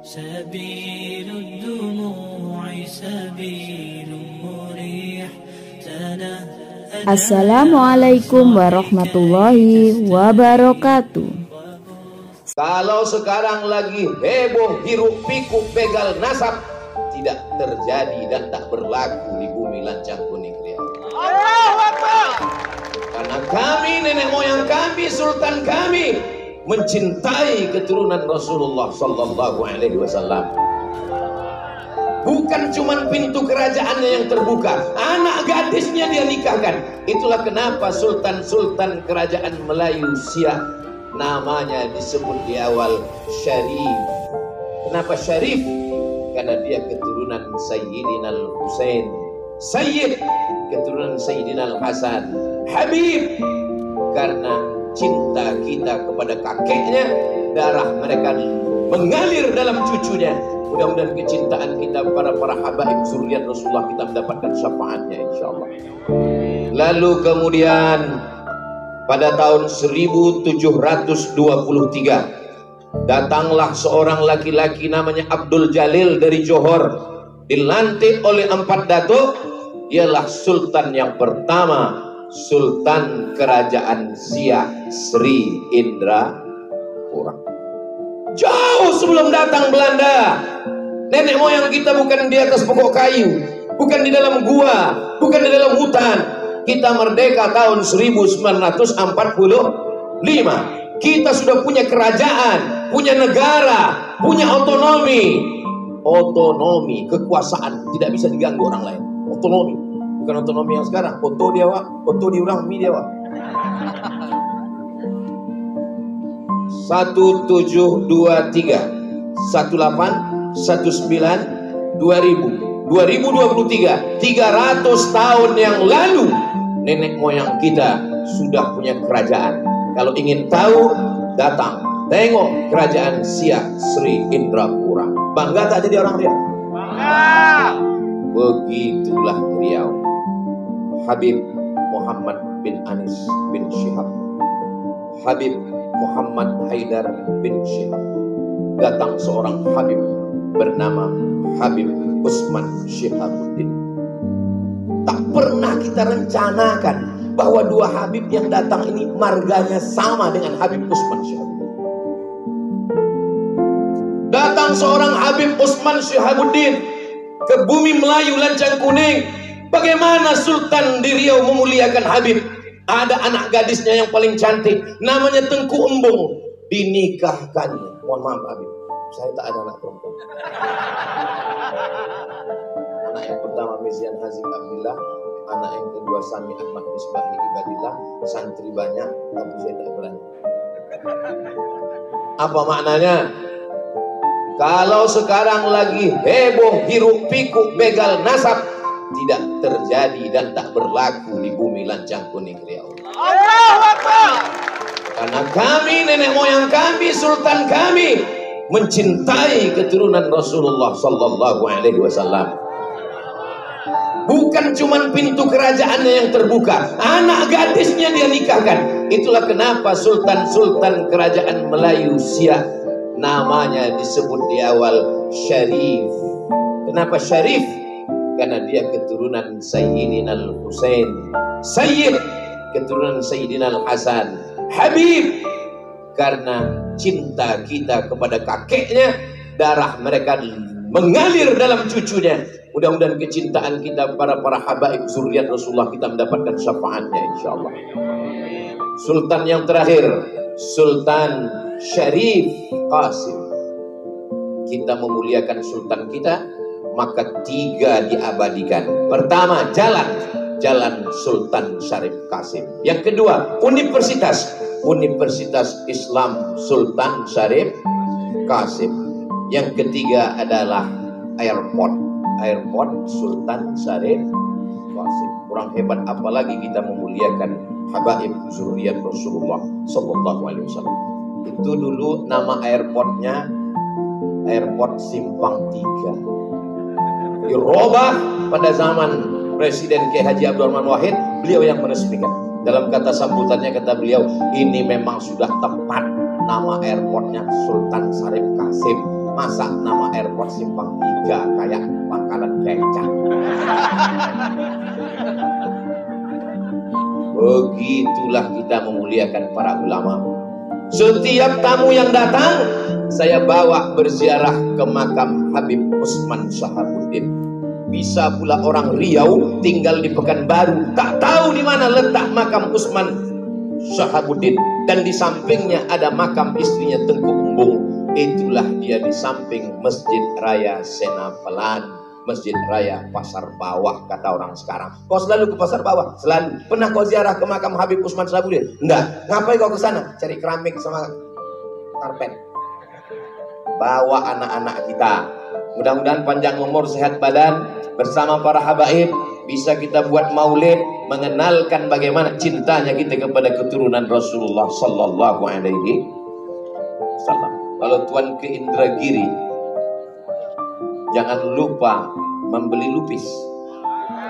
سبيل الدموع سبيل مريح. Assalamualaikum warahmatullahi wabarakatuh. Kalau sekarang lagi heboh hiruk pikuk begal nasab, tidak terjadi dan tak berlaku di bumi lancang kuning Riau. Allahu Akbar. Karena kami, nenek moyang kami, sultan kami mencintai keturunan Rasulullah Sallallahu Alaihi Wasallam. Bukan cuma pintu kerajaannya yang terbuka, anak gadisnya dia nikahkan. Itulah kenapa sultan-sultan kerajaan Melayu Siak namanya disebut di awal Syarif. Kenapa Syarif? Karena dia keturunan Sayyidina Al-Husain, Sayyid keturunan Sayyidina Al-Hasan, Habib karena cinta kita kepada kakeknya, darah mereka mengalir dalam cucunya. Mudah-mudahan kecintaan kita para habaib zuriat Rasulullah kita mendapatkan syafaatnya insyaallah. Lalu kemudian pada tahun 1723 datanglah seorang laki-laki namanya Abdul Jalil dari Johor, dilantik oleh empat datuk. Ialah sultan yang pertama, Sultan Kerajaan Siak Sri Indrapura. Jauh sebelum datang Belanda, nenek moyang kita bukan di atas pokok kayu, bukan di dalam gua, bukan di dalam hutan. Kita merdeka tahun 1945. Kita sudah punya kerajaan, punya negara, punya otonomi. Otonomi, kekuasaan tidak bisa diganggu orang lain. Otonomi, bukan otonomi yang sekarang. Foto dia wak, foto di orang mi dia wak. 1723 18 19 2000 2023, 300 tahun yang lalu nenek moyang kita sudah punya kerajaan. Kalau ingin tahu, datang tengok kerajaan Siak Sri Indrapura. Bangga tak jadi orang Riau? Bangga. Begitulah Riau. Habib Muhammad bin Anis bin Syihab, Habib Muhammad Haidar bin Syihab. Datang seorang Habib bernama Habib Usman Syihabuddin. Tak pernah kita rencanakan bahwa dua Habib yang datang ini marganya sama dengan Habib Usman Syihabuddin. Datang seorang Habib Usman Syihabuddin ke bumi Melayu lancang kuning. Bagaimana Sultan di Riau memuliakan Habib? Ada anak gadisnya yang paling cantik, namanya Tengku Embung, dinikahkannya. Mohon maaf Habib, saya tak ada anak perempuan. Anak yang pertama Mizian Hazim Abdillah, anak yang kedua Sami Ahmad Misbahi Ibadillah. Santri banyak, tapi saya tak berani. Apa maknanya? Kalau sekarang lagi heboh hiruk pikuk begal nasab, tidak terjadi dan tak berlaku di bumi lancang kuning Riau. Allahu Akbar. Karena kami, nenek moyang kami, sultan kami mencintai keturunan Rasulullah Sallallahu Alaihi Wasallam. Bukan cuma pintu kerajaannya yang terbuka, anak gadisnya dia nikahkan. Itulah kenapa sultan-sultan kerajaan Melayu Siak namanya disebut di awal Syarif. Kenapa Syarif? Karena dia keturunan Sayyidina Al-Husain, Sayyid keturunan Sayyidina Al-Hasan, Habib karena cinta kita kepada kakeknya, darah mereka mengalir dalam cucunya. Mudah-mudahan kecintaan kita para habaib zuriat Rasulullah kita mendapatkan syafaatnya insyaallah. Sultan yang terakhir, Sultan Syarif Qasim. Kita memuliakan sultan kita, maka 3 diabadikan. Pertama, jalan Sultan Syarif Qasim. Yang kedua, Universitas Islam Sultan Syarif Qasim. Yang ketiga adalah airport Sultan Syarif Qasim. Kurang hebat apalagi kita memuliakan habaib zuriat Rasulullah Sallallahu Alaihi Wasallam. Itu dulu nama airportnya Airport Simpang 3. Dirubah pada zaman Presiden K. Haji Abdurrahman Wahid, beliau yang meresmikan. Dalam kata sambutannya kata beliau, ini memang sudah tepat nama airportnya Sultan Syarif Qasim. Masa nama airport Simpang 3 kayak pangkalan becak? Begitulah kita memuliakan para ulama. Setiap tamu yang datang, saya bawa berziarah ke makam Habib Usman Shahabuddin. Bisa pula orang Riau tinggal di Pekanbaru, tak tahu di mana letak makam Usman Shahabuddin, dan di sampingnya ada makam istrinya Tengku Umbung. Itulah dia di samping Masjid Raya Senapelan, Masjid Raya Pasar Bawah kata orang sekarang. Kau selalu ke Pasar Bawah? Selalu. Pernah kau ziarah ke makam Habib Usman Shahabuddin? Enggak. Ngapain kau ke sana? Cari keramik sama karpet. Bawa anak-anak kita. Mudah-mudahan panjang umur, sehat badan, bersama para habaib bisa kita buat maulid, mengenalkan bagaimana cintanya kita kepada keturunan Rasulullah sallallahu alaihi wasallam. Kalau tuan ke Indragiri, jangan lupa membeli lupis.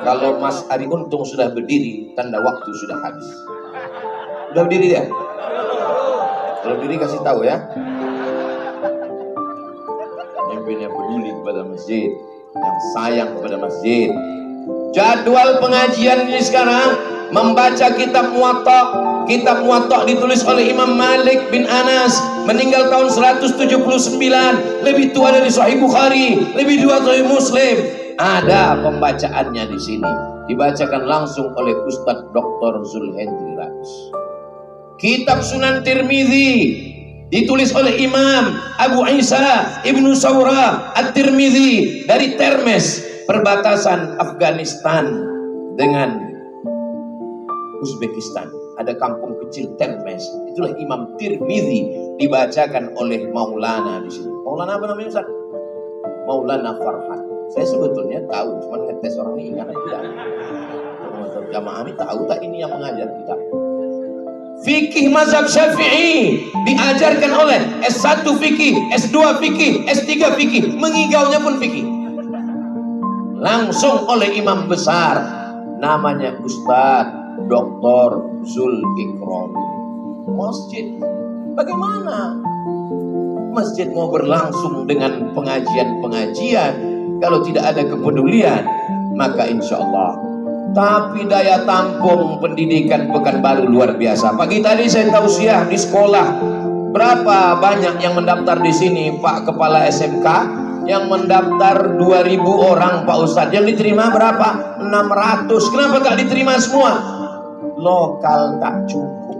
Kalau Mas Ari Untung sudah berdiri, tanda waktu sudah habis. Sudah berdiri dia? Kalau berdiri kasih tahu ya. Pemimpinnya peduli kepada masjid, yang sayang kepada masjid. Jadwal pengajian ini sekarang membaca kitab Muwatta. Kitab Muwatta ditulis oleh Imam Malik bin Anas, meninggal tahun 179, lebih tua dari Sahih Bukhari, lebih tua dari Muslim. Ada pembacaannya di sini, dibacakan langsung oleh Ustadz Dr. Zulhendri Rais. Kitab Sunan Tirmidzi ditulis oleh Imam Abu Isa Ibnu Saura At-Tirmidzi dari Termes, perbatasan Afghanistan dengan Uzbekistan. Ada kampung kecil Termes, itulah Imam Tirmidzi, dibacakan oleh Maulana di sini. Maulana apa namanya Ustaz? Maulana Farhan. Saya sebetulnya tahu, cuma ngetes orang ini ingat aja. Jamaah ini tahu tak ini yang mengajar kita? Fikih mazhab Syafi'i diajarkan oleh S1 fikih, S2 fikih, S3 fikih, mengigaunya pun fikih. Langsung oleh imam besar namanya Ustadz Dr. Zul Ikrami. Masjid, bagaimana masjid mau berlangsung dengan pengajian-pengajian kalau tidak ada kepedulian? Maka insya Allah. Tapi daya tampung pendidikan Pekanbaru luar biasa. Pagi tadi saya tausiah di sekolah. Berapa banyak yang mendaftar di sini, Pak Kepala SMK? Yang mendaftar 2.000 orang, Pak Ustadz. Yang diterima berapa? 600. Kenapa tak diterima semua? Lokal tak cukup,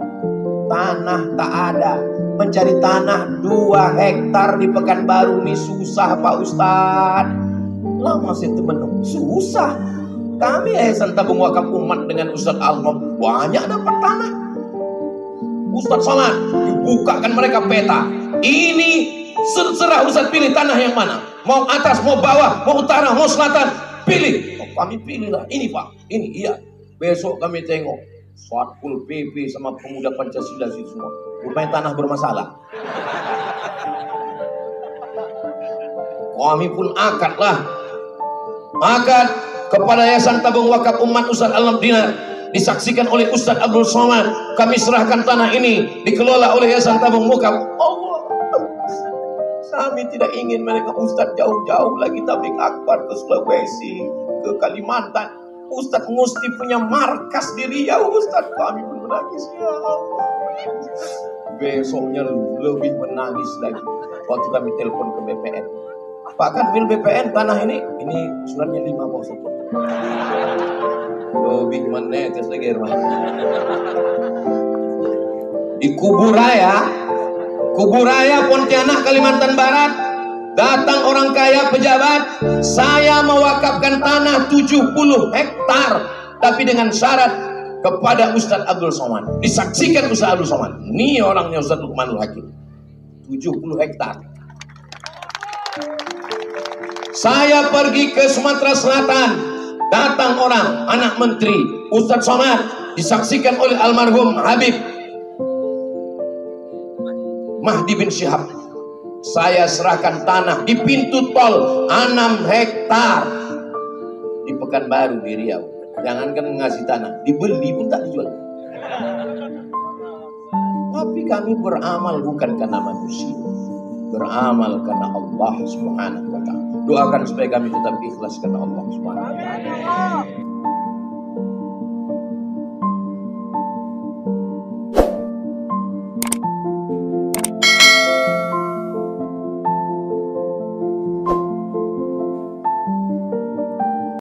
tanah tak ada. Mencari tanah 2 hektar di Pekanbaru ini susah, Pak Ustadz. Lama saya temen, susah. Kami Yayasan Tabung Wakaf Umat dengan Ustadz Alham banyak dapat tanah. Ustadz Somad dibukakan mereka peta. Ini serah Ustadz pilih tanah yang mana. Mau atas, mau bawah, mau utara, mau selatan, pilih. Oh, kami pilihlah ini Pak, ini iya. Besok kami tengok Satpol PP sama pemuda Pancasila sih semua. Rupanya tanah bermasalah. Kami pun akadlah. Akad kepada Yayasan Tabung Wakaf Umat Ustadz Alam Dinar, disaksikan oleh Ustadz Abdul Somad. Kami serahkan tanah ini dikelola oleh Yayasan Tabung Wakaf. Allah, kami tidak ingin mereka Ustadz jauh-jauh lagi tablik akbar ke Sulawesi, ke Kalimantan. Ustadz mesti punya markas di Riau. Ustadz, kami pun menangis. Ya Allah. Besoknya lebih menangis lagi waktu kami telepon ke BPN. Pak Kanwil BPN tanah ini suratnya 5 bos. Lebih menetes lagi herman. Di Kuburaya Pontianak Kalimantan Barat, datang orang kaya pejabat, saya mewakafkan tanah 70 hektar, tapi dengan syarat kepada Ustadz Abdul Somad. Disaksikan Ustadz Abdul Somad. Ini orangnya Ustadz Luqmanul Hakim. 70 hektar. Saya pergi ke Sumatera Selatan, datang orang, anak menteri, Ustadz Somad, disaksikan oleh almarhum Habib Mahdi bin Syihab. Saya serahkan tanah di pintu tol 6 hektar di Pekanbaru di Riau. Jangankan ngasih tanah, dibeli pun tak dijual. Tapi kami beramal bukan karena manusia. beramal karena Allah Subhanahu wa taala. Doakan supaya kami tetap ikhlas karena Allah Subhanahu wa taala.